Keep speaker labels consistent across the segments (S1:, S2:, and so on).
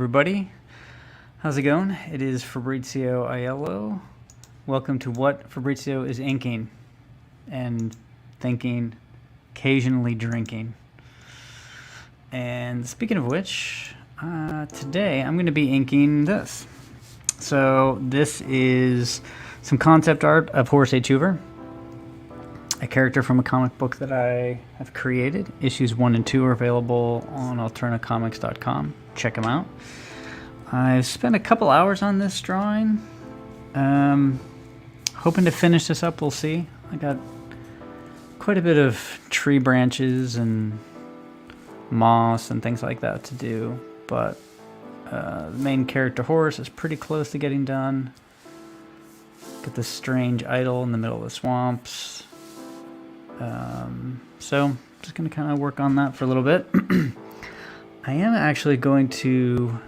S1: everybody. How's it going? It is Fabrizio Aiello. Welcome to What Fabrizio is Inking and Thinking, occasionally drinking. And speaking of which, today I'm going to be inking this. So this is some concept art of Horace H. Hoover, a character from a comic book that I have created. Issues 1 and 2 are available on alternacomics.com. Check them out. I've spent a couple hours on this drawing. Hoping to finish this up, we'll see. I got quite a bit of tree branches and moss and things like that to do, but the main character Horace is pretty close to getting done. Got this strange idol in the middle of the swamps. So I'm just going to kind of work on that for a little bit. I am actually going to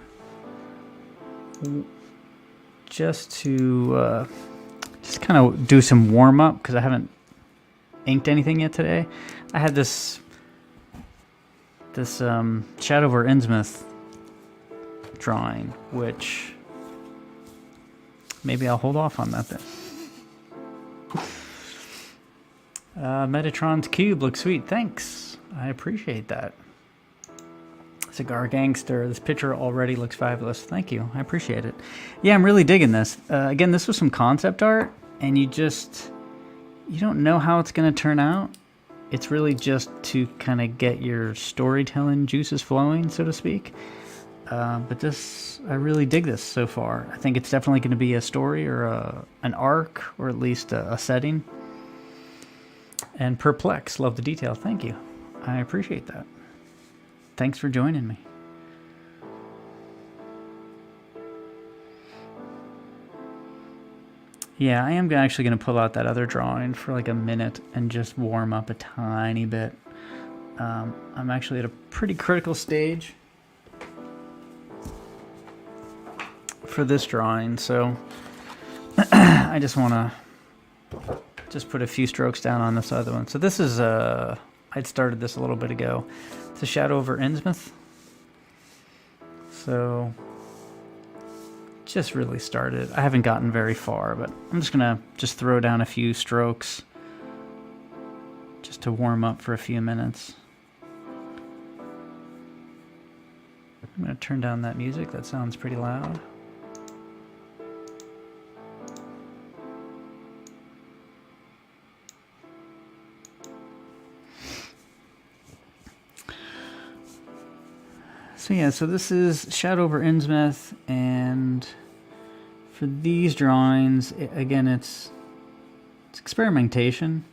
S1: just kind of do some warm up because I haven't inked anything yet today. I had this Shadow over Innsmouth drawing, which maybe I'll hold off on that then. Metatron's cube looks sweet. Thanks. I appreciate that. Cigar Gangster. This picture already looks fabulous. Thank you. I appreciate it. Yeah, I'm really digging this. Again, this was some concept art, and you don't know how it's going to turn out. It's really just to kind of get your storytelling juices flowing, so to speak. But I really dig this so far. I think it's definitely going to be a story or an arc, or at least a setting. And Perplex, love the detail. Thank you. I appreciate that. Thanks for joining me. Yeah, I am actually going to pull out that other drawing for like a minute and just warm up a tiny bit. I'm actually at a pretty critical stage for this drawing, so I just want to put a few strokes down on this other one. So this is, I'd started this a little bit ago. It's a Shadow over Innsmouth. So just really started. I haven't gotten very far, but I'm just gonna throw down a few strokes just to warm up for a few minutes. I'm gonna turn down that music. That sounds pretty loud. So yeah, so this is Shadow over Innsmouth, and for these drawings, again, it's experimentation.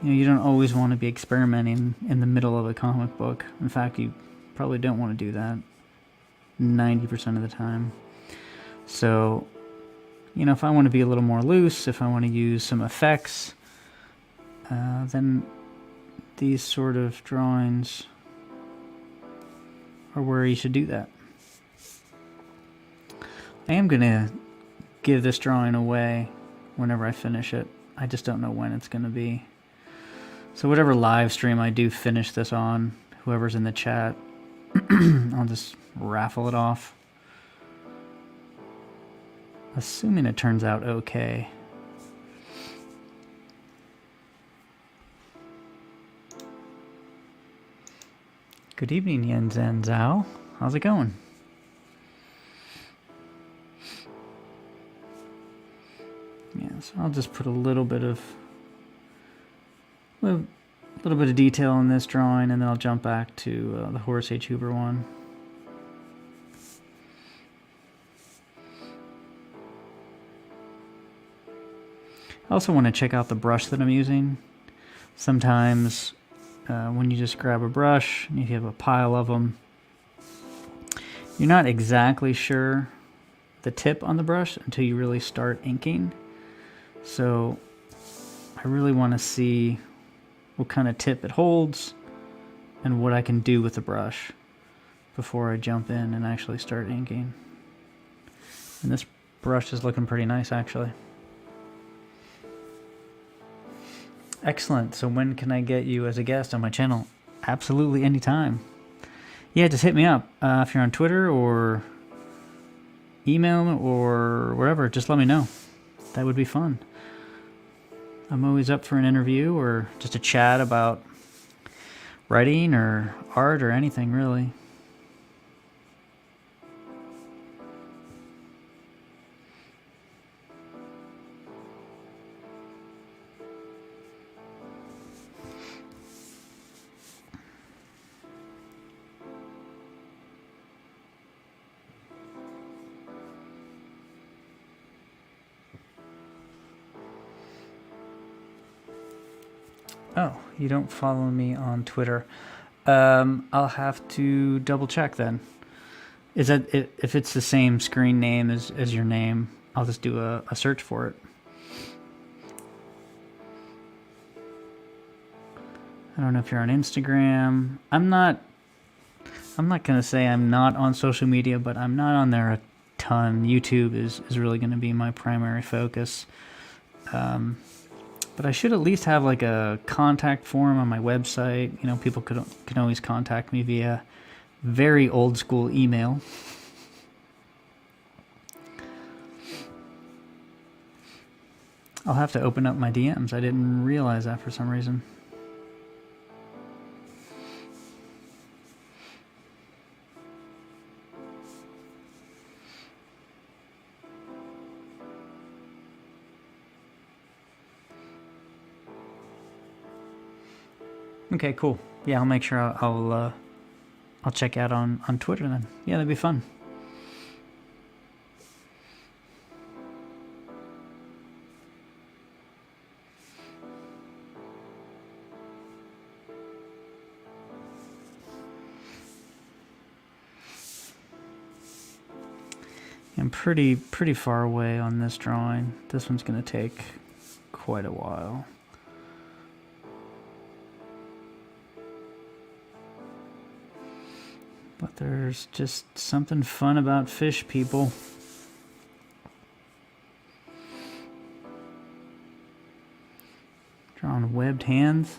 S1: You know, you don't always want to be experimenting in the middle of a comic book. In fact, you probably don't want to do that 90% of the time. So, you know, if I want to be a little more loose, if I want to use some effects, then these sort of drawings or where you should do that. I am going to give this drawing away whenever I finish it. I just don't know when it's going to be. So whatever live stream I do finish this on, whoever's in the chat, I'll just raffle it off. Assuming it turns out okay. Good evening, Yen Zhen Zhao. How's it going? Yeah, so I'll just put a little bit of detail in this drawing, and then I'll jump back to the Horace H. Hoover one. I also want to check out the brush that I'm using. Sometimes when you just grab a brush and you have a pile of them, you're not exactly sure the tip on the brush until you really start inking. So I really want to see what kind of tip it holds and what I can do with the brush before I jump in and actually start inking. And this brush is looking pretty nice, actually. Excellent. So when can I get you as a guest on my channel? Absolutely anytime. Yeah, just hit me up if you're on Twitter or email or wherever. Just let me know. That would be fun. I'm always up for an interview or just a chat about writing or art or anything, really. Oh, you don't follow me on Twitter. I'll have to double check then. Is that if it's the same screen name as your name? I'll just do a search for it. I don't know if you're on Instagram. I'm not gonna say I'm not on social media, but I'm not on there a ton. YouTube is really gonna be my primary focus. But I should at least have like a contact form on my website. You know, people can always contact me via very old school email. I'll have to open up my DMs. I didn't realize that for some reason. Okay, cool. Yeah, I'll make sure I'll check out on Twitter then. Yeah, that'd be fun. I'm pretty far away on this drawing. This one's gonna take quite a while. But there's just something fun about fish, people. Drawing webbed hands.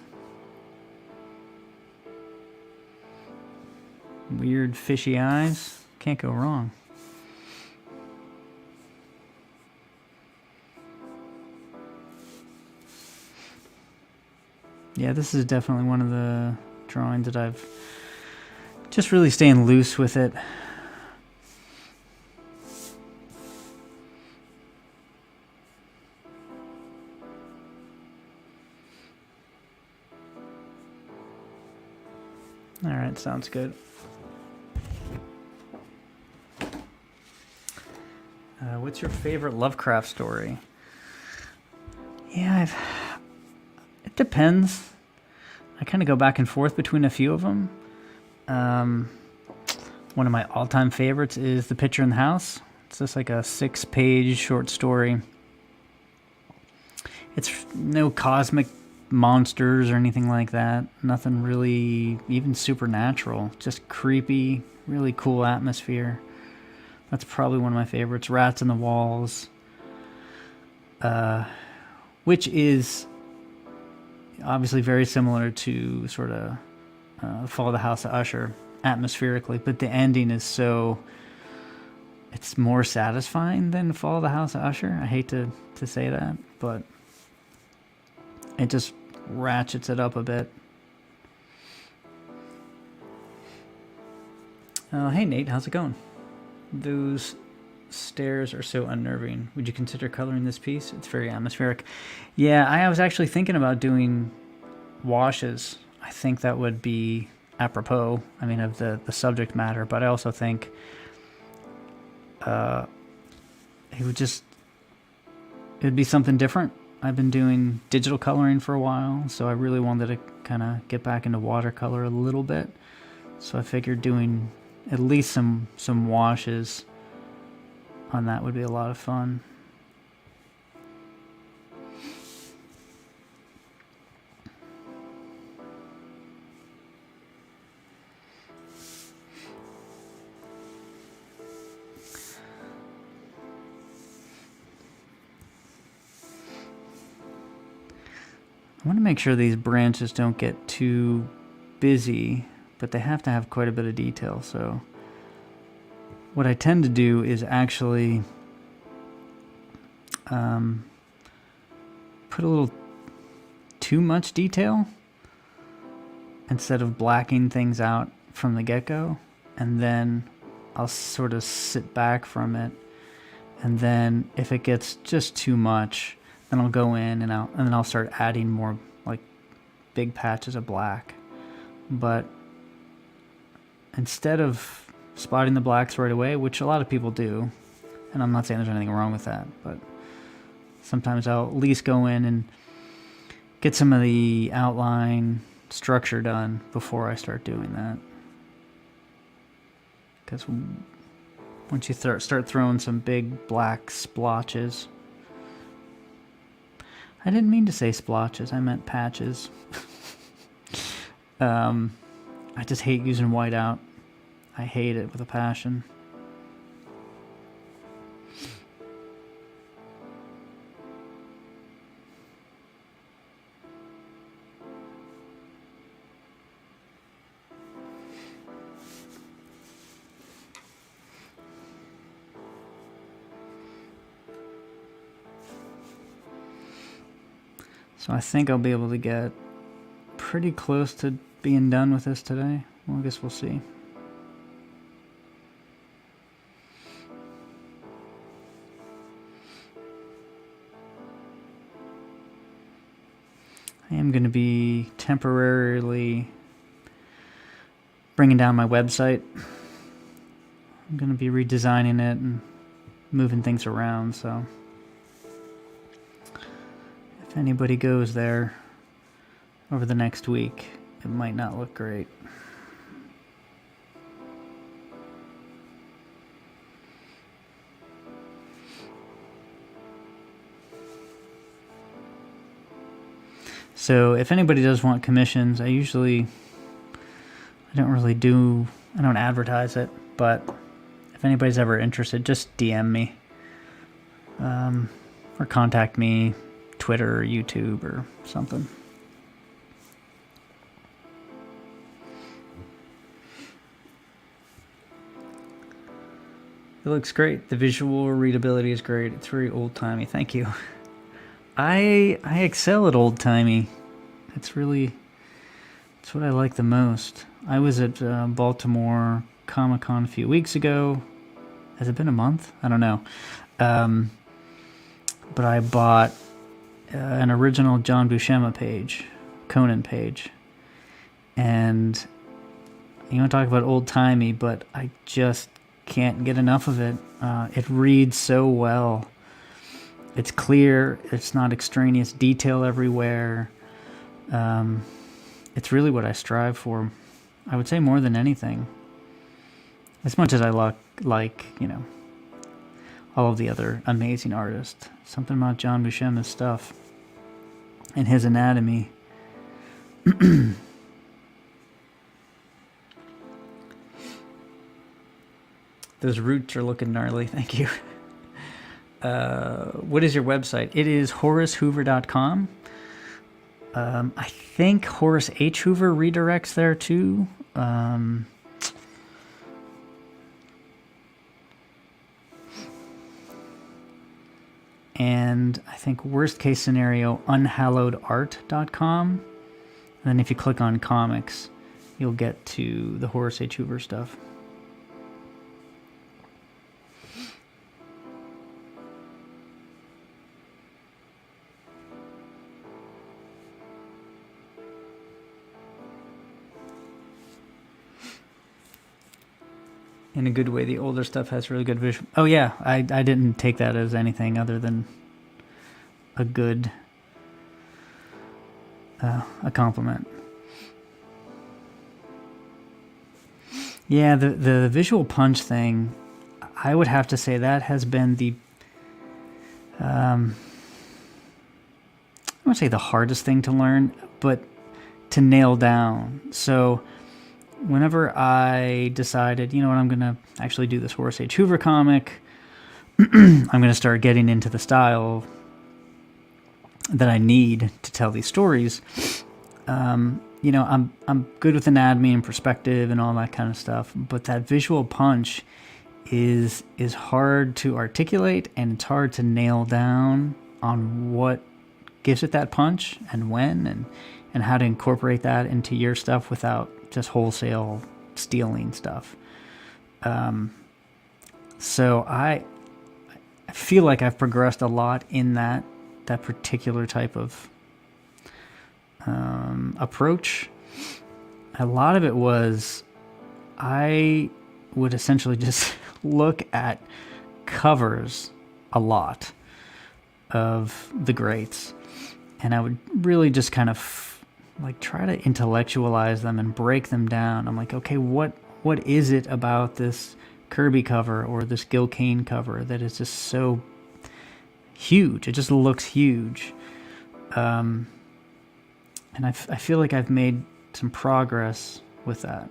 S1: Weird fishy eyes. Can't go wrong. Yeah, this is definitely one of the drawings that I've just really staying loose with it. All right, sounds good. What's your favorite Lovecraft story? Yeah, it depends. I kind of go back and forth between a few of them. One of my all-time favorites is The Picture in the House. It's just like a 6-page short story. It's no cosmic monsters or anything like that. Nothing really even supernatural. Just creepy, really cool atmosphere. That's probably one of my favorites. Rats in the Walls. Which is obviously very similar to sort of Fall of the House of Usher atmospherically, but the ending is so, it's more satisfying than Fall of the House of Usher. I hate to say that, but it just ratchets it up a bit. Hey Nate, how's it going? Those stairs are so unnerving. Would you consider coloring this piece? It's very atmospheric. Yeah, I was actually thinking about doing washes. I think that would be apropos, I mean, of the subject matter, but I also think it would be something different. I've been doing digital coloring for a while, so I really wanted to kind of get back into watercolor a little bit. So I figured doing at least some washes on that would be a lot of fun. I want to make sure these branches don't get too busy but they have to have quite a bit of detail. So what I tend to do is actually put a little too much detail instead of blacking things out from the get-go, and then I'll sort of sit back from it, and then if it gets just too much, then I'll go in and then I'll start adding more like big patches of black. But instead of spotting the blacks right away, which a lot of people do, and I'm not saying there's anything wrong with that, but sometimes I'll at least go in and get some of the outline structure done before I start doing that. Because once you start throwing some big black splotches, I didn't mean to say splotches, I meant patches. I just hate using whiteout. I hate it with a passion. So I think I'll be able to get pretty close to being done with this today. Well, I guess we'll see. I am going to be temporarily bringing down my website. I'm going to be redesigning it and moving things around, so if anybody goes there over the next week, it might not look great. So if anybody does want commissions, I don't advertise it, but if anybody's ever interested, just DM me, or contact me, Twitter or YouTube or something. It looks great. The visual readability is great. It's very old-timey. Thank you. I excel at old-timey. It's what I like the most. I was at Baltimore Comic-Con a few weeks ago. Has it been a month? I don't know. But I bought an original John Buscema page, Conan page. And you want to talk about old-timey, but I just can't get enough of it. It reads so well. It's clear. It's not extraneous detail everywhere. It's really what I strive for. I would say more than anything. As much as I like, all of the other amazing artists. Something about John Buscema's stuff and his anatomy. Those roots are looking gnarly. Thank you. What is your website? It is HoraceHoover.com. I think Horace H. Hoover redirects there too. And I think worst case scenario, unhallowedart.com. And then if you click on comics, you'll get to the Horace H. Hoover stuff. In a good way, the older stuff has really good visual. Oh yeah, I didn't take that as anything other than a good a compliment. Yeah, the visual punch thing, I would have to say that has been the I wouldn't say the hardest thing to learn, but to nail down. So whenever I decided, you know what, I'm going to actually do this Horace H. Hoover comic, I'm going to start getting into the style that I need to tell these stories, You know, I'm good with anatomy and perspective and all that kind of stuff, but that visual punch is hard to articulate, and it's hard to nail down on what gives it that punch and when, and how to incorporate that into your stuff without just wholesale stealing stuff. So I feel like I've progressed a lot in that particular type of approach. A lot of it was I would essentially just look at covers a lot of the greats, and I would really just kind of like try to intellectualize them and break them down. I'm like, okay, what is it about this Kirby cover or this Gil Kane cover that is just so huge? It just looks huge. And I feel like I've made some progress with that.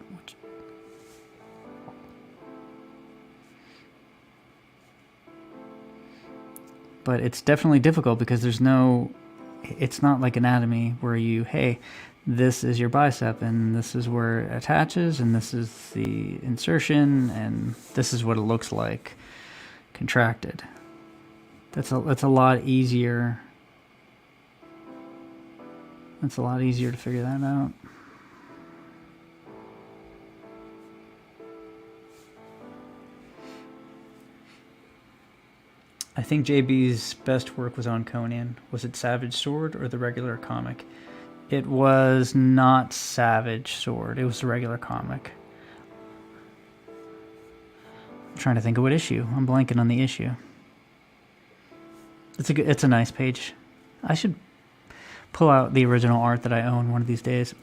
S1: But it's definitely difficult because it's not like anatomy where hey, this is your bicep and this is where it attaches and this is the insertion and this is what it looks like contracted. That's a lot easier. It's a lot easier to figure that out. I think JB's best work was on Conan. Was it Savage Sword or the regular comic? It was not Savage Sword. It was the regular comic. I'm trying to think of what issue. I'm blanking on the issue. It's a nice page. I should pull out the original art that I own one of these days.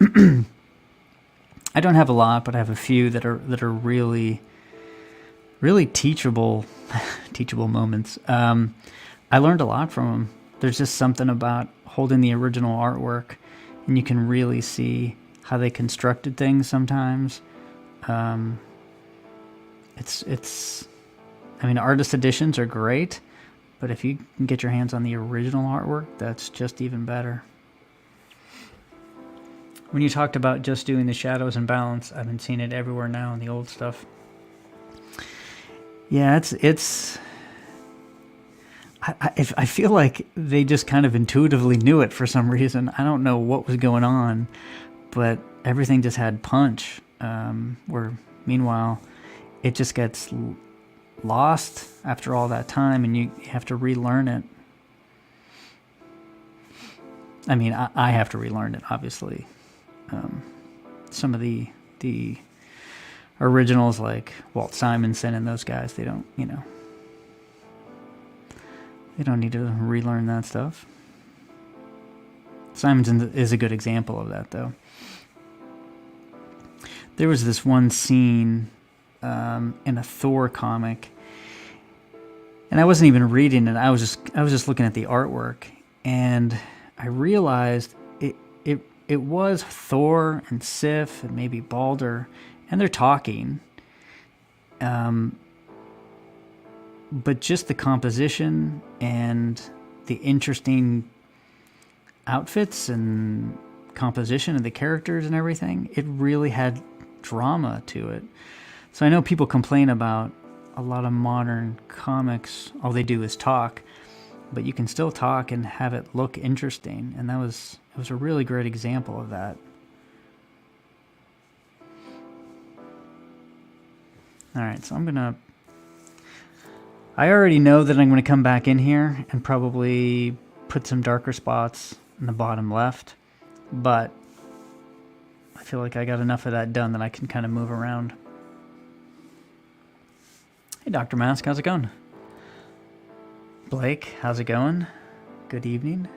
S1: I don't have a lot, but I have a few that are really, really teachable moments. I learned a lot from them. There's just something about holding the original artwork, and you can really see how they constructed things sometimes. I mean, artist editions are great, but if you can get your hands on the original artwork, that's just even better. When you talked about just doing the shadows and balance, I've been seeing it everywhere now in the old stuff. Yeah, I feel like they just kind of intuitively knew it for some reason. I don't know what was going on, but everything just had punch. Where meanwhile, it just gets lost after all that time, and you have to relearn it. I mean, I have to relearn it, obviously. Some of the originals like Walt Simonson and those guys, they don't need to relearn that stuff. Simonson is a good example of that, though. There was this one scene in a Thor comic, and I wasn't even reading it. I was just looking at the artwork, and I realized it was Thor and Sif and maybe Balder, and they're talking. But just the composition and the interesting outfits and composition of the characters and everything, it really had drama to it. So I know people complain about a lot of modern comics, all they do is talk, but you can still talk and have it look interesting, and it was a really great example of that. Alright, so I already know that I'm going to come back in here and probably put some darker spots in the bottom left, but I feel like I got enough of that done that I can kind of move around. Hey, Dr. Mask, how's it going? Blake, how's it going? Good evening.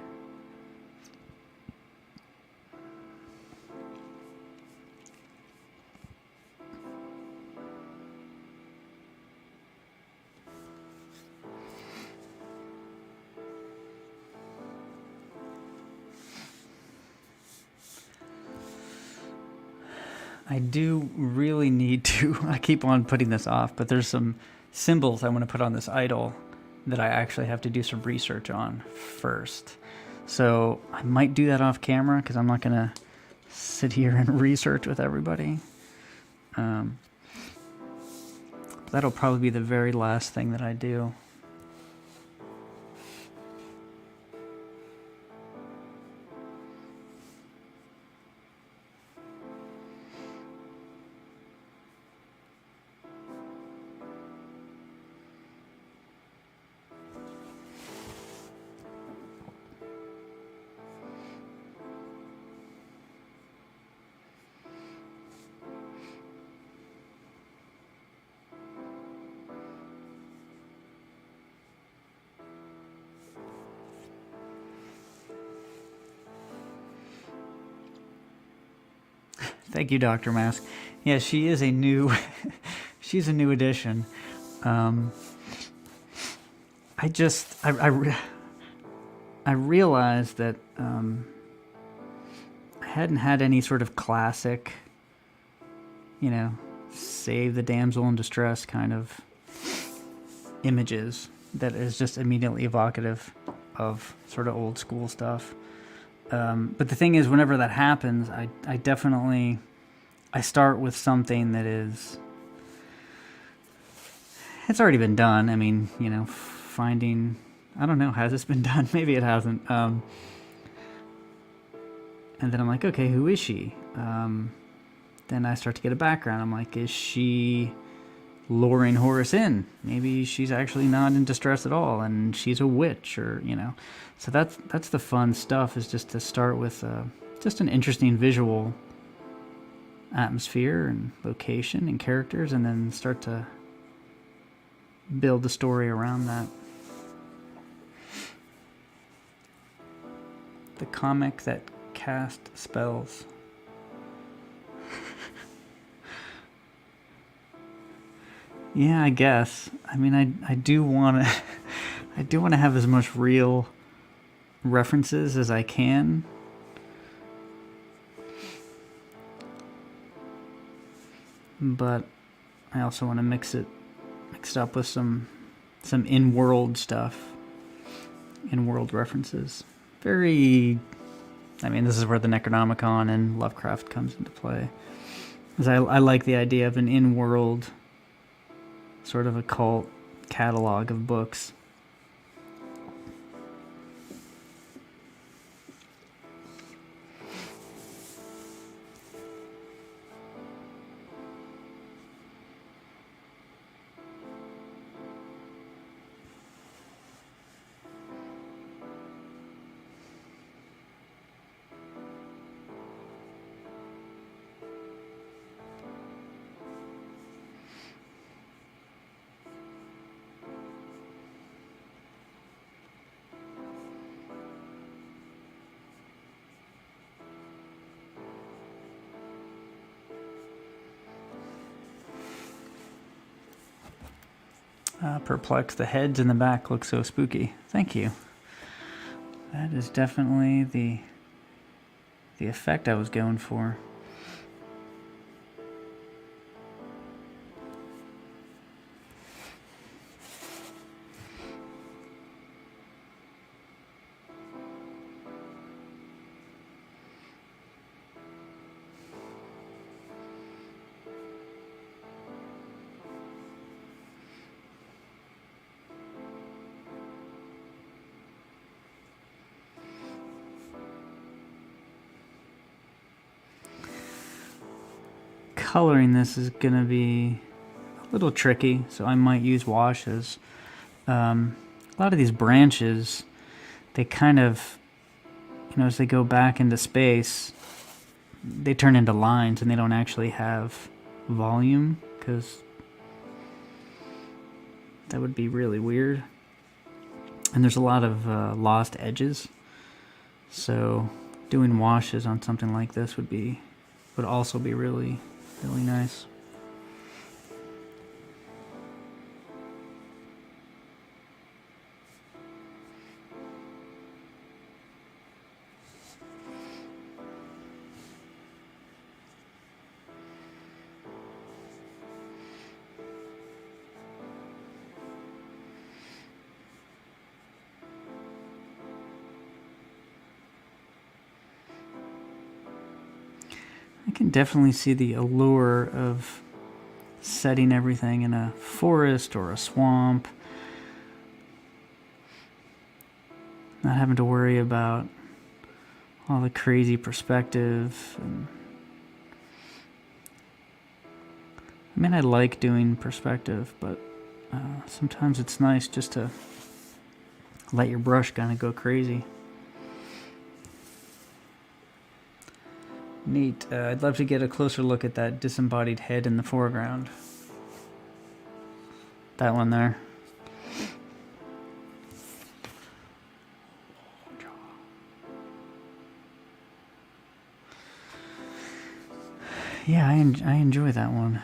S1: I do really need to, I keep on putting this off, but there's some symbols I want to put on this idol that I actually have to do some research on first. So I might do that off camera because I'm not going to sit here and research with everybody. That'll probably be the very last thing that I do. Thank you, Dr. Mask. Yeah, she is a new, she's a new addition. I realized that I hadn't had any sort of classic, save the damsel in distress kind of images that is just immediately evocative of sort of old school stuff. But the thing is, whenever that happens, I definitely, I start with something that is, it's already been done. I mean, finding, I don't know, has this been done? Maybe it hasn't. And then I'm like, okay, who is she? Then I start to get a background. I'm like, is she luring Horace in? Maybe she's actually not in distress at all, and she's a witch, or So that's the fun stuff. Is just to start with just an interesting visual atmosphere and location and characters, and then start to build the story around that. The comic that cast spells. Yeah, I guess. I mean, I do want to I do want to have as much real references as I can. But I also want to mix it up with some in-world stuff. In-world references. Very, I mean, this is where the Necronomicon and Lovecraft comes into play. Because I like the idea of an in-world sort of occult catalog of books. Perplexed, the heads in the back look so spooky. Thank you. That is definitely the effect I was going for. Coloring this is going to be a little tricky, so I might use washes. A lot of these branches, they kind of, as they go back into space, they turn into lines and they don't actually have volume, because that would be really weird. And there's a lot of lost edges, so doing washes on something like this would also be really nice. I can definitely see the allure of setting everything in a forest or a swamp. Not having to worry about all the crazy perspective. I mean, I like doing perspective, but sometimes it's nice just to let your brush kind of go crazy. Neat. I'd love to get a closer look at that disembodied head in the foreground. That one there. Yeah, I enjoy that one.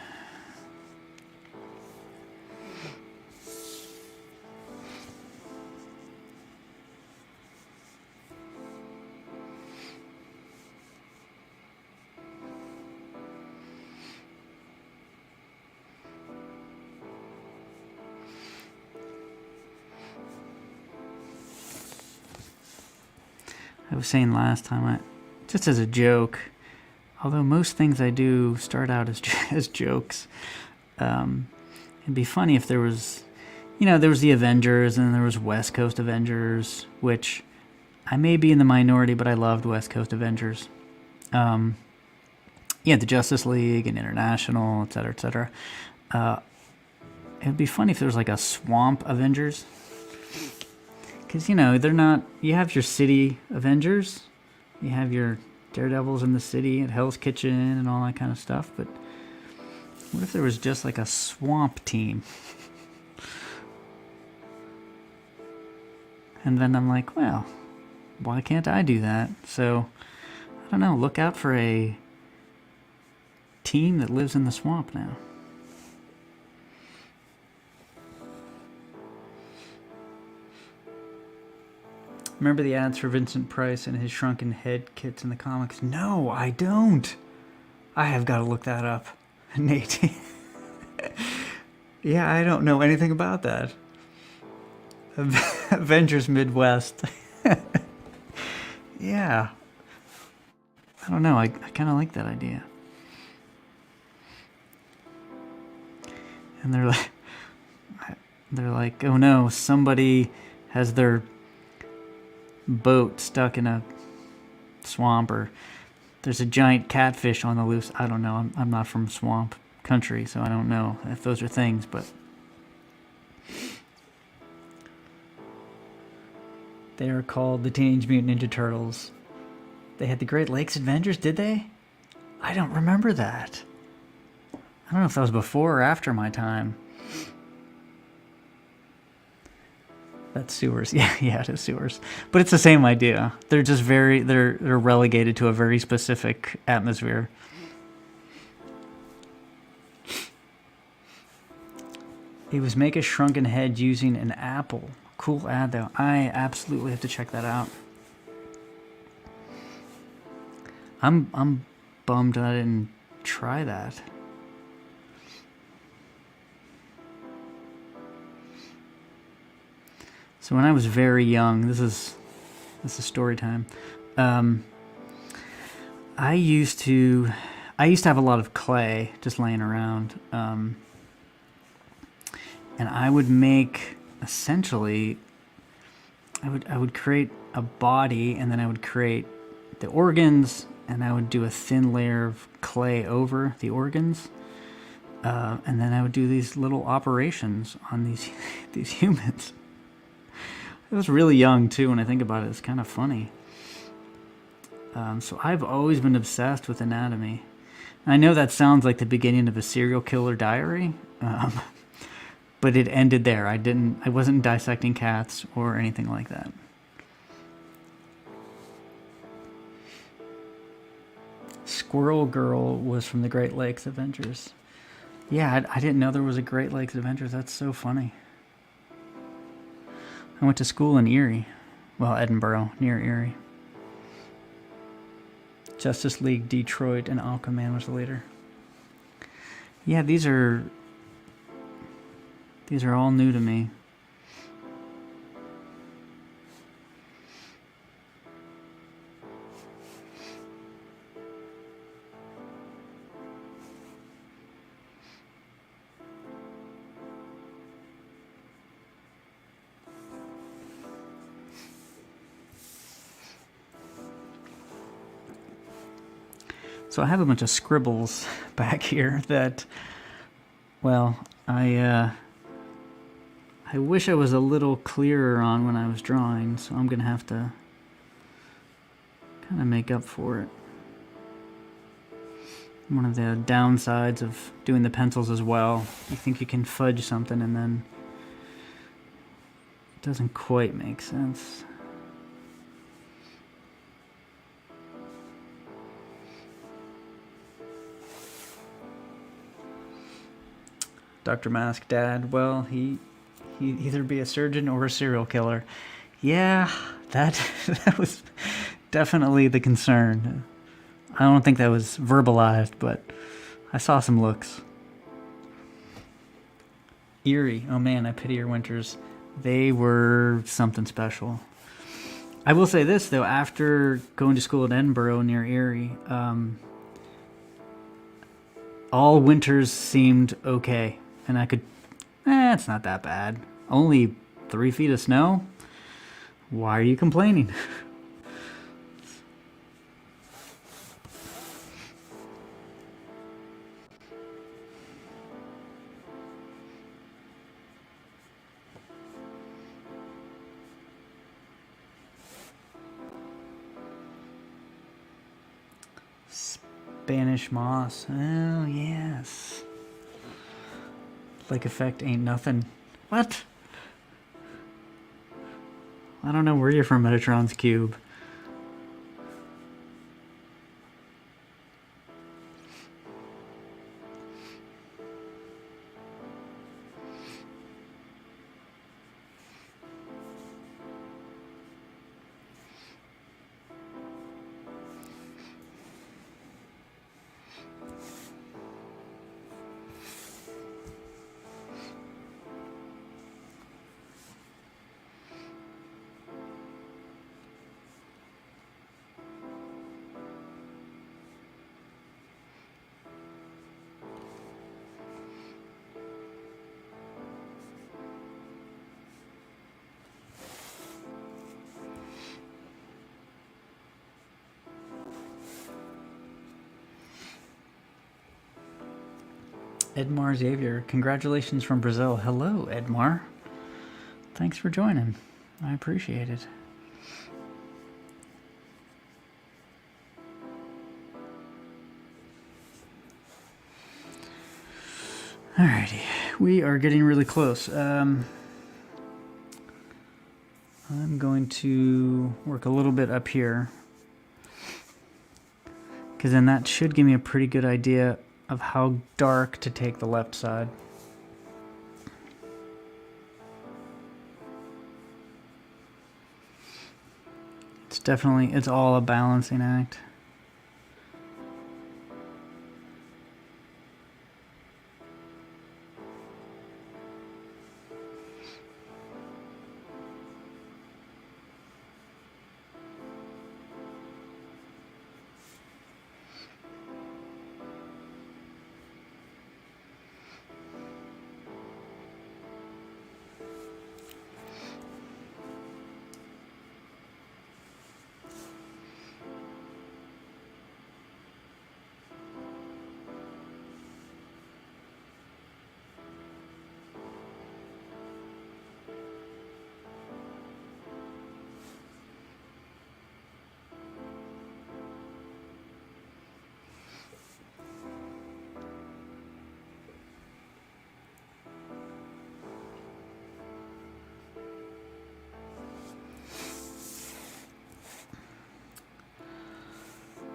S1: I was saying last time, just as a joke, although most things I do start out as jokes, it'd be funny if there was, there was the Avengers and there was West Coast Avengers, which I may be in the minority, but I loved West Coast Avengers. The Justice League and International, et cetera, et cetera. It'd be funny if there was like a Swamp Avengers. Because, they're not... You have your city Avengers. You have your Daredevils in the city at Hell's Kitchen and all that kind of stuff. But what if there was just like a swamp team? And then I'm like, well, why can't I do that? So, I don't know. Look out for a team that lives in the swamp now. Remember the ads for Vincent Price and his shrunken head kits in the comics? No, I don't. I have got to look that up. Nate. Yeah, I don't know anything about that. Avengers Midwest. Yeah. I don't know. I kind of like that idea. And they're like, oh no, somebody has their boat stuck in a swamp, or there's a giant catfish on the loose. I don't know. I'm not from swamp country, so I don't know if those are things, but they are called the Teenage Mutant Ninja Turtles. They had the Great Lakes Adventures, did they? I don't remember that. I don't know if that was before or after my time. That's sewers. Yeah, it is sewers. But it's the same idea. They're just they're relegated to a very specific atmosphere. It was make a shrunken head using an apple. Cool ad though. I absolutely have to check that out. I'm bummed that I didn't try that. So when I was very young, this is story time. I used to have a lot of clay just laying around, and I would make essentially. I would create a body, and then I would create the organs, and I would do a thin layer of clay over the organs, and then I would do these little operations on these humans. I was really young, too, when I think about it. It's kind of funny. So I've always been obsessed with anatomy. I know that sounds like the beginning of a serial killer diary, but it ended there. I wasn't dissecting cats or anything like that. Squirrel Girl was from the Great Lakes Adventures. Yeah, I didn't know there was a Great Lakes Adventures. That's so funny. I went to school in Erie. Well, Edinburgh, near Erie. Justice League Detroit and Aquaman was the leader. Yeah, these are all new to me. So I have a bunch of scribbles back here that, well, I wish I was a little clearer on when I was drawing, so I'm gonna have to kind of make up for it. One of the downsides of doing the pencils as well, you think you can fudge something and then it doesn't quite make sense. Dr. Mask Dad, well, he'd either be a surgeon or a serial killer. Yeah, that was definitely the concern. I don't think that was verbalized, but I saw some looks. Erie, oh man, I pity your winters. They were something special. I will say this though, after going to school in Edinburgh near Erie, all winters seemed okay. And I could, it's not that bad. Only 3 feet of snow? Why are you complaining? Spanish moss. Oh, yes. Lake effect ain't nothing. What? I don't know where you're from, Metatron's Cube. Edmar Xavier, congratulations from Brazil. Hello, Edmar. Thanks for joining. I appreciate it. Alrighty, we are getting really close. I'm going to work a little bit up here, because then that should give me a pretty good idea of how dark to take the left side. It's all a balancing act.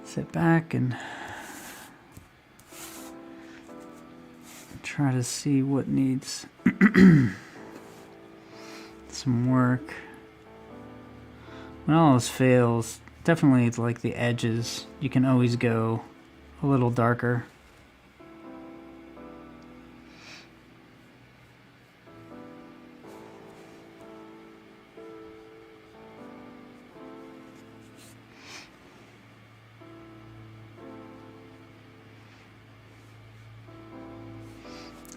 S1: Sit back and try to see what needs some work. When all this fails, definitely it's like the edges. You can always go a little darker.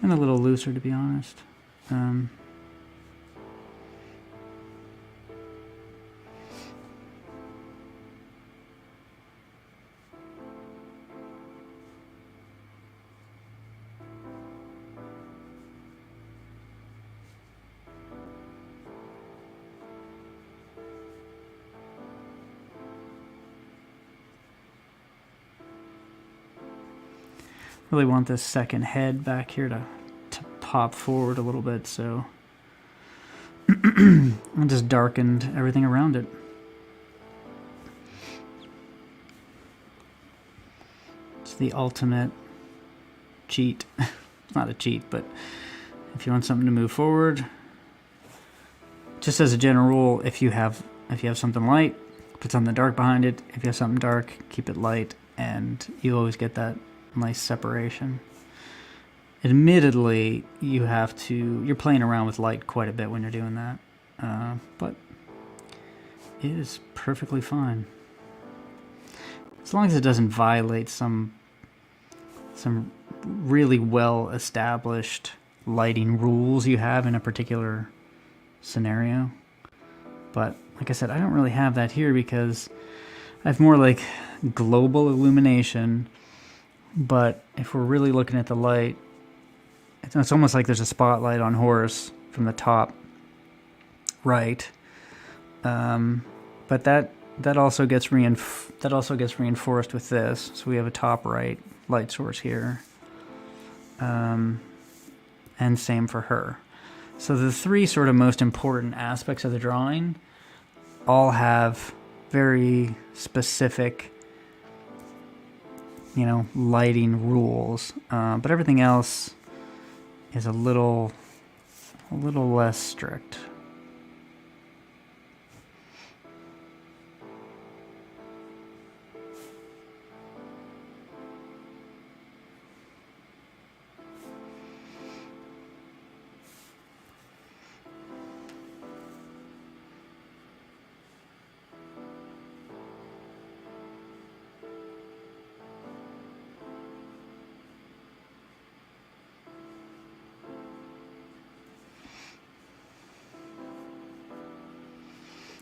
S1: And a little looser, to be honest. Really want this second head back here to pop forward a little bit, so I just darkened everything around it. It's the ultimate cheat. It's not a cheat, but if you want something to move forward, just as a general rule, if you have something light, put something dark behind it. If you have something dark, keep it light, and you always get that nice separation. Admittedly, you're playing around with light quite a bit when you're doing that, but it is perfectly fine. As long as it doesn't violate some really well-established lighting rules you have in a particular scenario. But like I said, I don't really have that here because I have more like global illumination. But if we're really looking at the light, it's almost like there's a spotlight on Horus from the top right. But that also gets reinforced with this. So we have a top right light source here. And same for her. So the three sort of most important aspects of the drawing all have very specific, lighting rules. But everything else is a little less strict.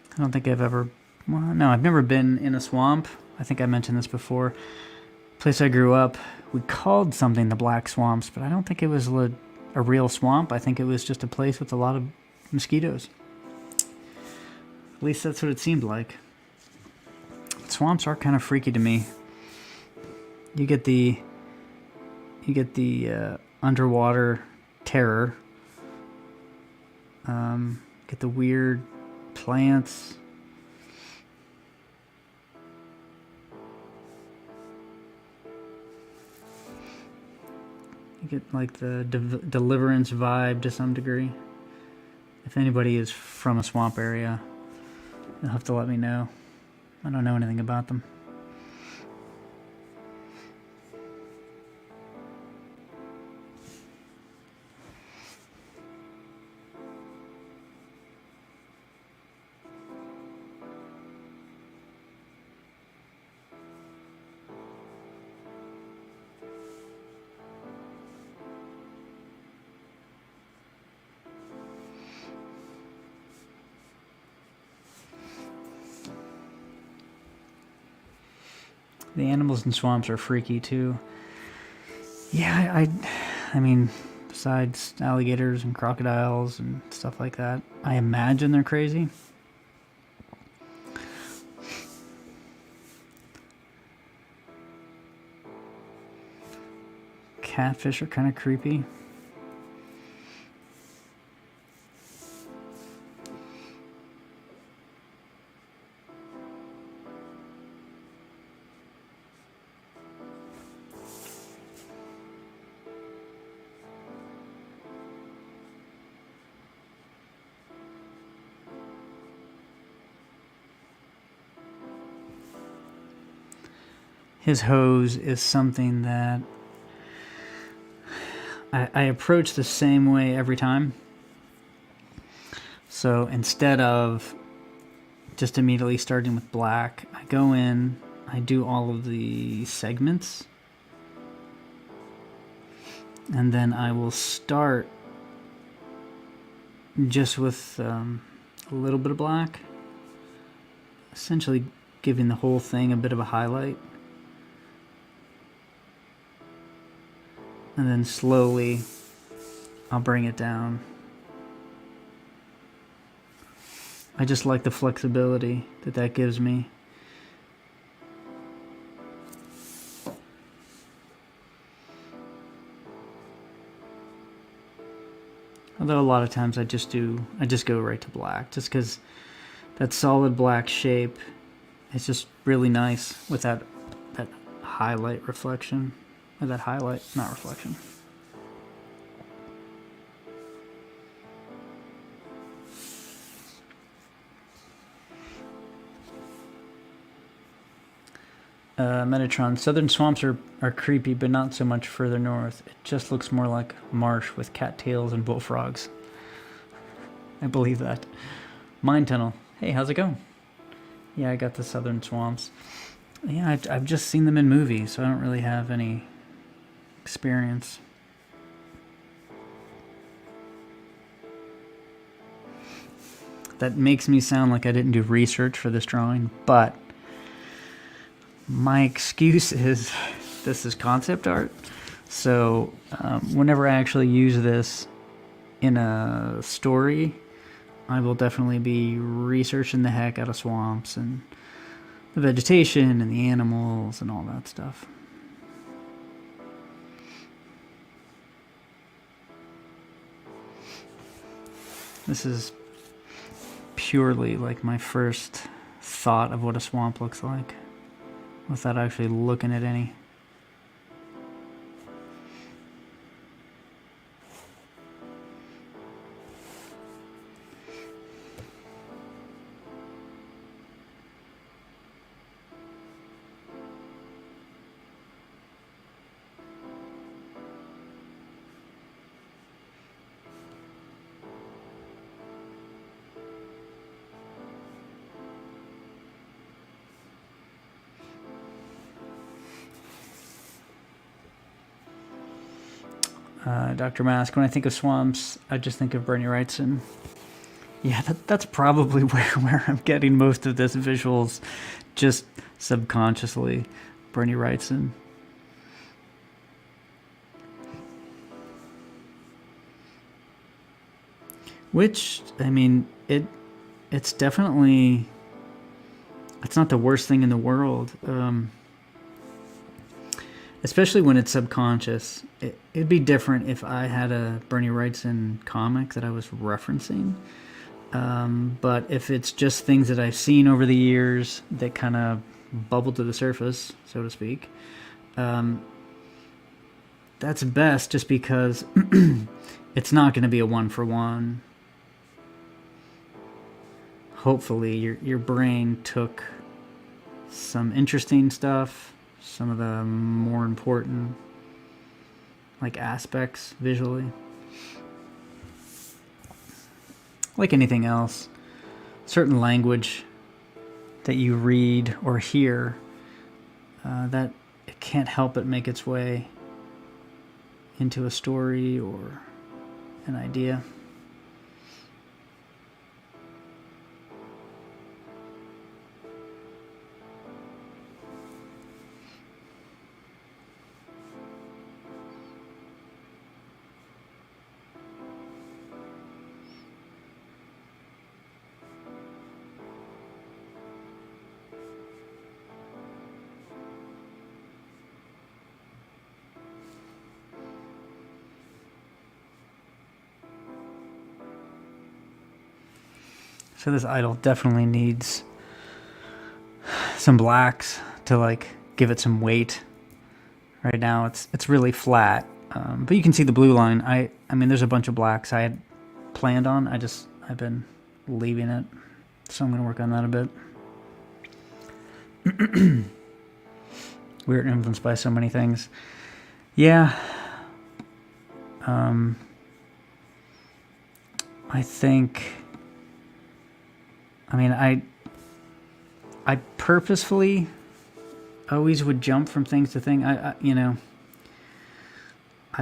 S1: I don't think I've never been in a swamp. I think I mentioned this before. Place I grew up, we called something the Black Swamps, but I don't think it was a real swamp. I think it was just a place with a lot of mosquitoes. At least that's what it seemed like. Swamps are kind of freaky to me. You get the underwater terror. Get the weird plants. You get like the Deliverance vibe to some degree. If anybody is from a swamp area, you'll have to let me know. I don't know anything about them. The animals in swamps are freaky too. Yeah, I mean, besides alligators and crocodiles and stuff like that, I imagine they're crazy. Catfish are kind of creepy. His hose is something that I approach the same way every time. So instead of just immediately starting with black, I go in, I do all of the segments, and then I will start just with a little bit of black, essentially giving the whole thing a bit of a highlight. And then slowly, I'll bring it down. I just like the flexibility that gives me. Although a lot of times I just go right to black, just because that solid black shape is just really nice with that highlight reflection, or that highlight, not reflection. Metatron, southern swamps are creepy, but not so much further north. It just looks more like marsh with cattails and bullfrogs. I believe that. Mine Tunnel, hey, how's it going? Yeah, I got the southern swamps. Yeah, I've just seen them in movies, so I don't really have any experience. That makes me sound like I didn't do research for this drawing, but my excuse is this is concept art. So whenever I actually use this in a story, I will definitely be researching the heck out of swamps and the vegetation and the animals and all that stuff. This is purely like my first thought of what a swamp looks like, without actually looking at any. Dr. Mask, when I think of swamps, I just think of Bernie Wrightson. Yeah, that's probably where I'm getting most of this visuals, just subconsciously. Bernie Wrightson. Which, I mean, it's definitely, it's not the worst thing in the world. Especially when it's subconscious. It'd be different if I had a Bernie Wrightson comic that I was referencing. But if it's just things that I've seen over the years that kind of bubble to the surface, so to speak, that's best just because it's not going to be a one-for-one. Hopefully your brain took some interesting stuff, some of the more important like aspects visually. Like anything else, certain language that you read or hear, that it can't help but make its way into a story or an idea. So this idol definitely needs some blacks to like give it some weight. Right now it's really flat, but you can see the blue line. I mean there's a bunch of blacks I had planned on. I've been leaving it, so I'm gonna work on that a bit. We're influenced by so many things. Yeah. I think. I mean, I purposefully always would jump from things to thing. I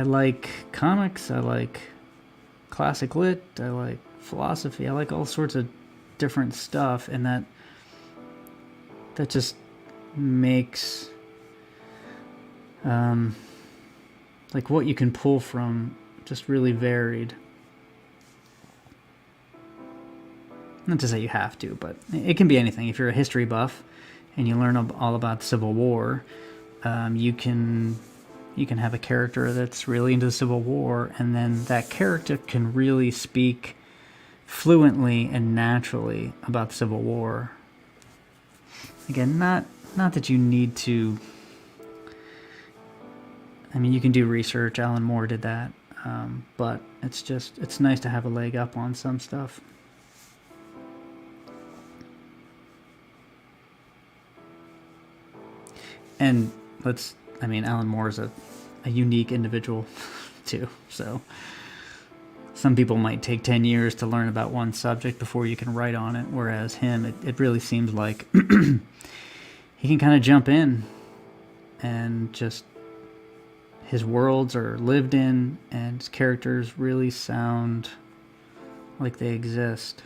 S1: like comics. I like classic lit. I like philosophy. I like all sorts of different stuff, and that just makes like what you can pull from just really varied. Not to say you have to, but it can be anything. If you're a history buff and you learn all about the Civil War, you can You can have a character that's really into the Civil War, and then that character can really speak fluently and naturally about the Civil War. Again, not that you need to. I mean, you can do research. Alan Moore did that, but it's nice to have a leg up on some stuff. And Alan Moore is a unique individual too. So some people might take 10 years to learn about one subject before you can write on it, whereas him, it really seems like he can kind of jump in and just, his worlds are lived in and his characters really sound like they exist.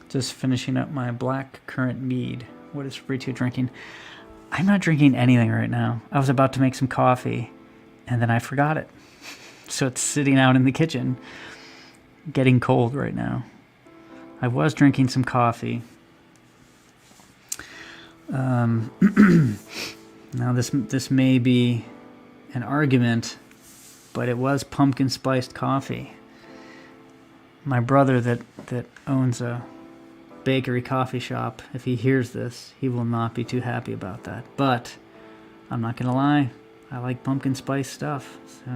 S1: Just finishing up my black currant mead. What is Ritu drinking? I'm not drinking anything right now. I was about to make some coffee, and then I forgot it. So it's sitting out in the kitchen, getting cold right now. I was drinking some coffee. Now this may be an argument, but it was pumpkin spiced coffee. My brother that owns a bakery coffee shop, if he hears this, he will not be too happy about that. But I'm not gonna lie, I like pumpkin spice stuff, so.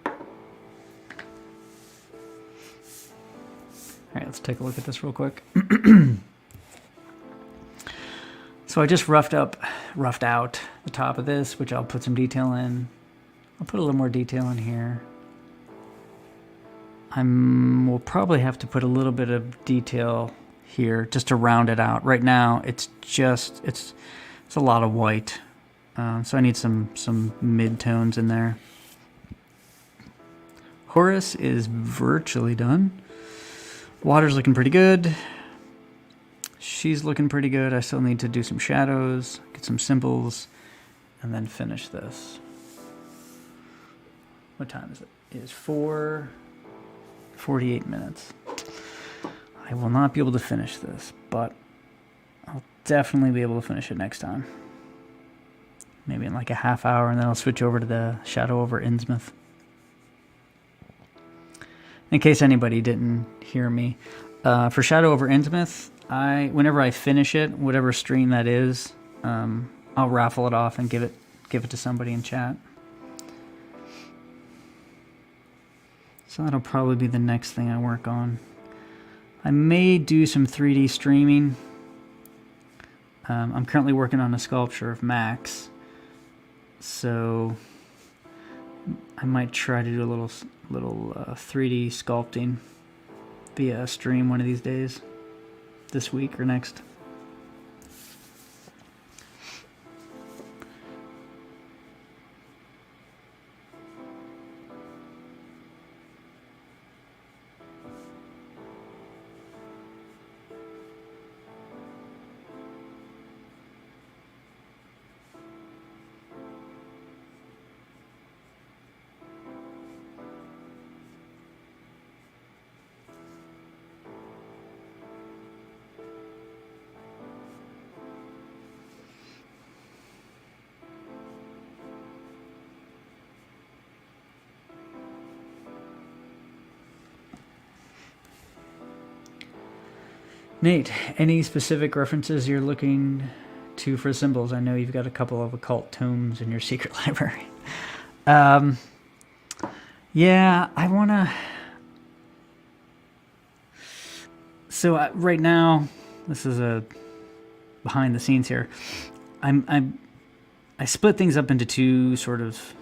S1: All right, let's take a look at this real quick. So I just roughed out the top of this, which I'll put some detail in. I'll put a little more detail in here. We'll probably have to put a little bit of detail here just to round it out. Right now, it's a lot of white, so I need some mid-tones in there. Horus is virtually done. Water's looking pretty good. She's looking pretty good. I still need to do some shadows, get some symbols, and then finish this. What time is it? It is 4:48 minutes. I will not be able to finish this, but I'll definitely be able to finish it next time. Maybe in like a half hour, and then I'll switch over to the Shadow over Innsmouth. In case anybody didn't hear me, for Shadow over Innsmouth, whenever I finish it, whatever stream that is, I'll raffle it off and give it to somebody in chat. So that'll probably be the next thing I work on. I may do some 3D streaming. I'm currently working on a sculpture of Max, so I might try to do a little 3D sculpting via a stream one of these days. This week or next. Nate, any specific references you're looking to for symbols? I know you've got a couple of occult tomes in your secret library. Yeah, I want to... So right now, this is a behind the scenes here. I split things up into two sort of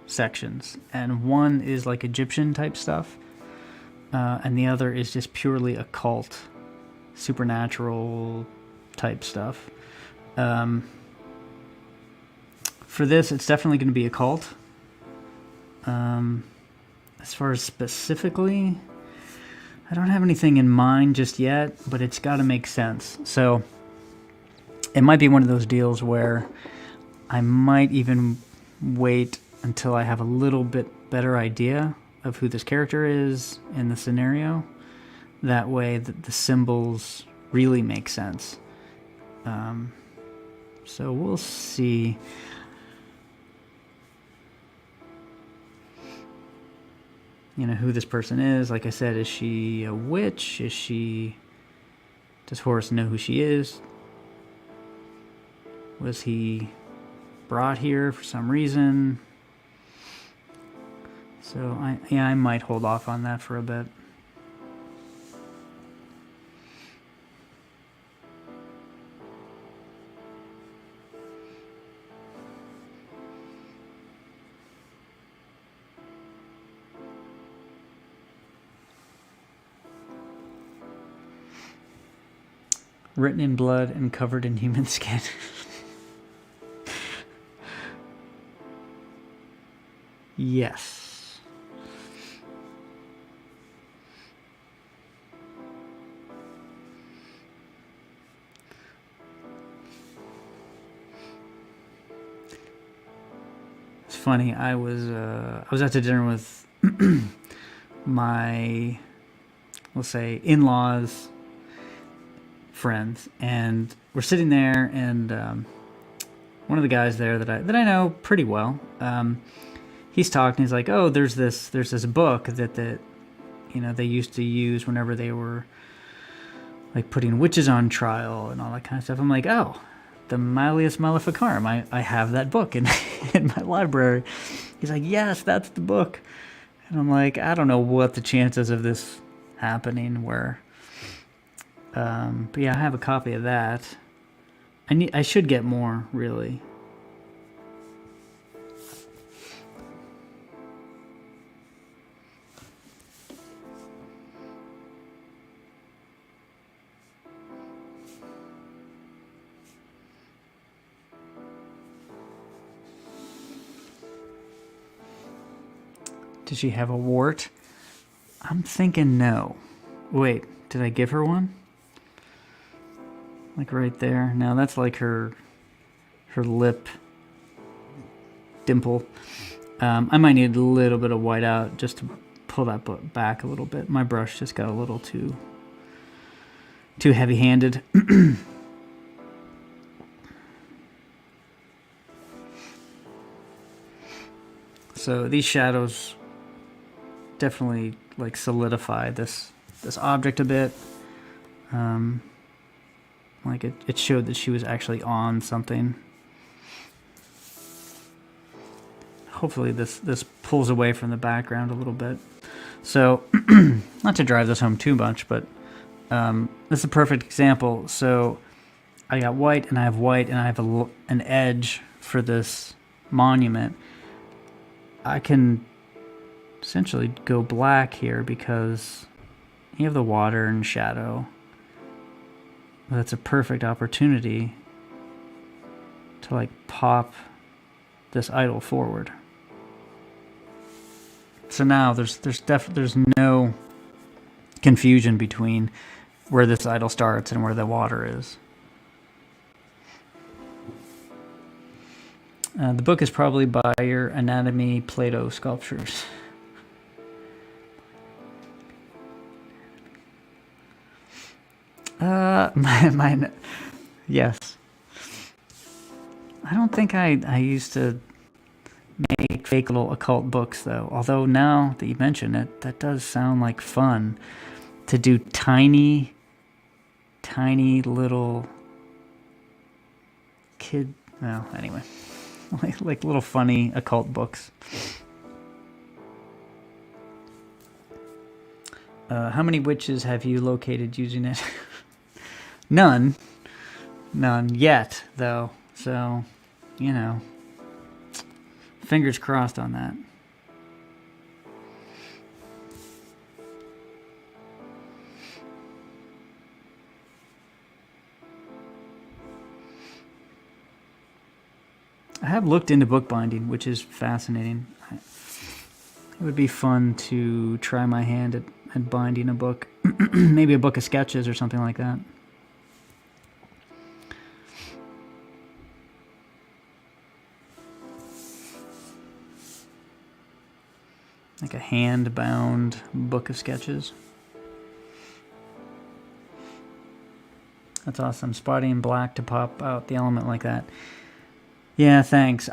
S1: sections, and one is like Egyptian type stuff, and the other is just purely occult, supernatural type stuff. For this, it's definitely going to be occult. as far as specifically, I don't have anything in mind just yet, but it's got to make sense. So it might be one of those deals where I might even wait until I have a little bit better idea of who this character is in the scenario. That way the symbols really make sense. So we'll see. You know, who this person is. Like I said, is she a witch? Does Horus know who she is? Was he brought here for some reason? So I might hold off on that for a bit. Written in blood and covered in human skin. Yes. It's funny. I was out to dinner with my, we'll say, in-laws friends, and we're sitting there, and one of the guys there that I know pretty well, he's talking. He's like, "Oh, there's this book that they used to use whenever they were like putting witches on trial and all that kind of stuff." I'm like, "Oh, the Malleus Maleficarum. I have that book in in my library." He's like, "Yes, that's the book." And I'm like, "I don't know what the chances of this happening were." But yeah, I have a copy of that. I should get more, really. Did she have a wart? I'm thinking no. Wait, did I give her one? Like right there. No, that's like her lip dimple. I might need a little bit of white out just to pull that back a little bit. My brush just got a little too heavy-handed. So these shadows definitely like solidify this object a bit. Like it showed that she was actually on something. Hopefully this pulls away from the background a little bit. So, not to drive this home too much, but this is a perfect example. So, I got white, and I have white, and I have an edge for this monument. I can essentially go black here because you have the water and shadow. That's a perfect opportunity to like pop this idol forward. So now there's no confusion between where this idol starts and where the water is. The book is probably by your Anatomy Plato Sculptures. Mine, yes. I don't think I used to make fake little occult books, though. Although now that you mention it, that does sound like fun to do tiny little kid. Well, anyway, like little funny occult books. How many witches have you located using it? None yet, though. So, you know, fingers crossed on that. I have looked into bookbinding, which is fascinating. It would be fun to try my hand at binding a book. Maybe a book of sketches or something like that. Like a hand-bound book of sketches. That's awesome. Spotting black to pop out the element like that. Yeah, thanks.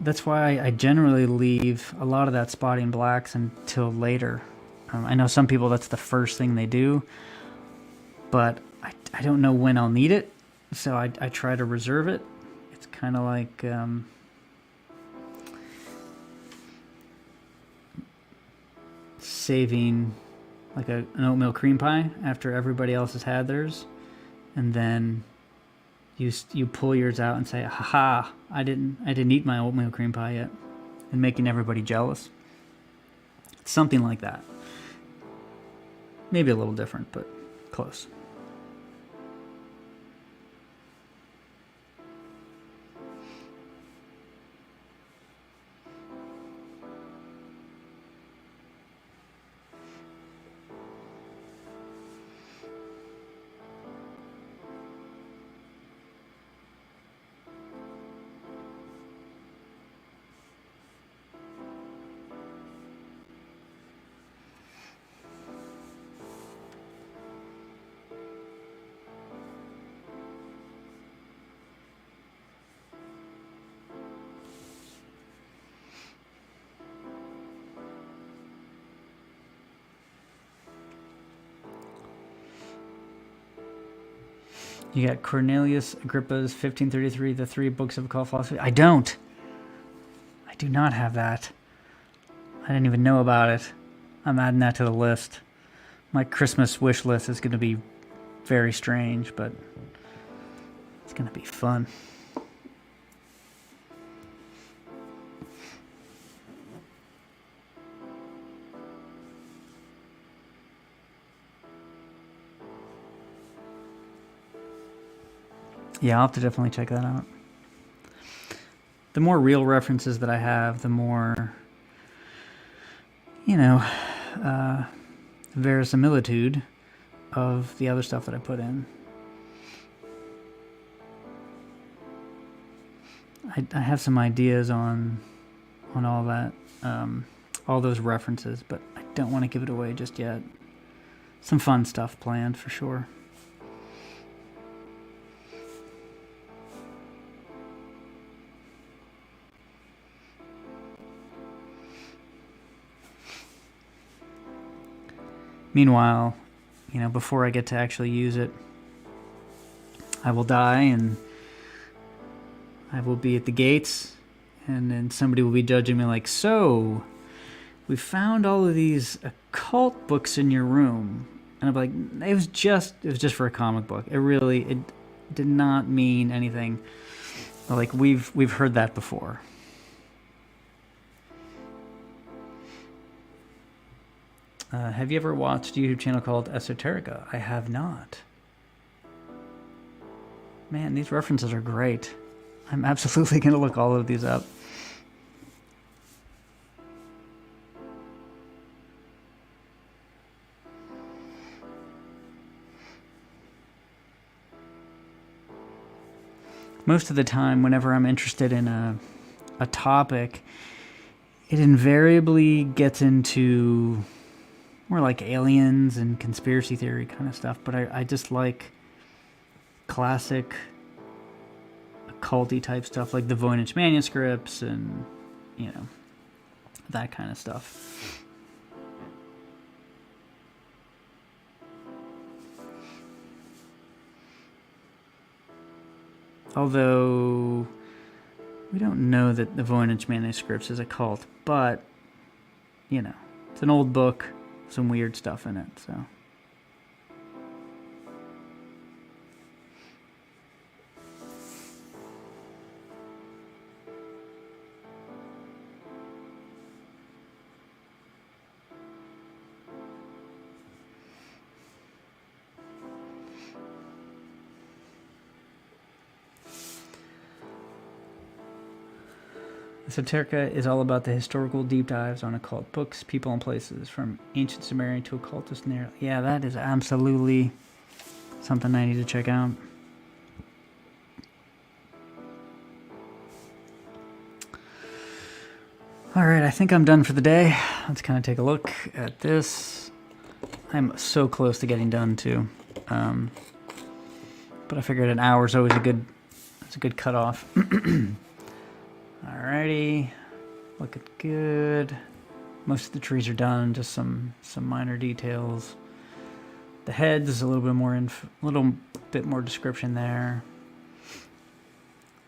S1: That's why I generally leave a lot of that spotting blacks until later. I know some people, that's the first thing they do, but I don't know when I'll need it, so I try to reserve it. It's kind of like saving like an oatmeal cream pie after everybody else has had theirs, and then you pull yours out and say, haha, I didn't eat my oatmeal cream pie yet, and making everybody jealous. It's something like that. Maybe a little different, but close. You got Cornelius Agrippa's 1533, The Three Books of Occult Philosophy. I don't. I do not have that. I didn't even know about it. I'm adding that to the list. My Christmas wish list is going to be very strange, but it's going to be fun. Yeah, I'll have to definitely check that out. The more real references that I have, the more, verisimilitude of the other stuff that I put in. I have some ideas on all that, all those references, but I don't want to give it away just yet. Some fun stuff planned for sure. Meanwhile, before I get to actually use it, I will die and I will be at the gates, and then somebody will be judging me like, so, we found all of these occult books in your room. And I'm like, it was just for a comic book. It did not mean anything. Like, we've heard that before. Have you ever watched a YouTube channel called Esoterica? I have not. Man, these references are great. I'm absolutely going to look all of these up. Most of the time, whenever I'm interested in a topic, it invariably gets into more like aliens and conspiracy theory kind of stuff, but I just like classic occulty type stuff, like the Voynich manuscripts and, that kind of stuff. Although we don't know that the Voynich manuscripts is a cult, but, it's an old book. Some weird stuff in it, so. Esoterica is all about the historical deep dives on occult books, people, and places, from ancient Sumerian to occultist narrative. Yeah, that is absolutely something I need to check out. All right, I think I'm done for the day. Let's kind of take a look at this. I'm so close to getting done too, but I figured an hour is always a good cutoff. Alrighty, looking good. Most of the trees are done. Just some minor details. The heads, a little bit more description there.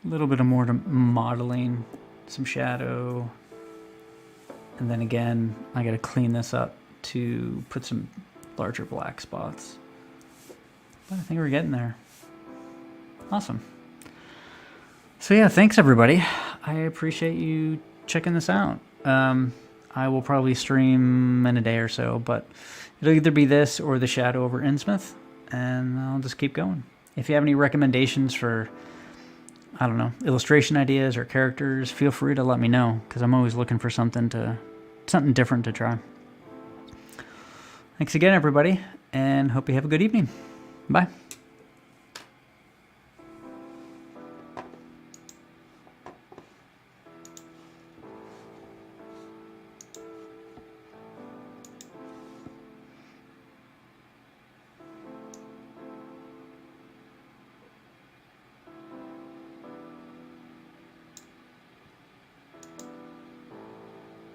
S1: A little bit of more modeling, some shadow, and then again, I got to clean this up to put some larger black spots. But I think we're getting there. Awesome. So yeah, thanks everybody. I appreciate you checking this out. I will probably stream in a day or so, but it'll either be this or the Shadow over Innsmouth, and I'll just keep going. If you have any recommendations for, I don't know, illustration ideas or characters, feel free to let me know, because I'm always looking for something different to try. Thanks again, everybody, and hope you have a good evening. Bye.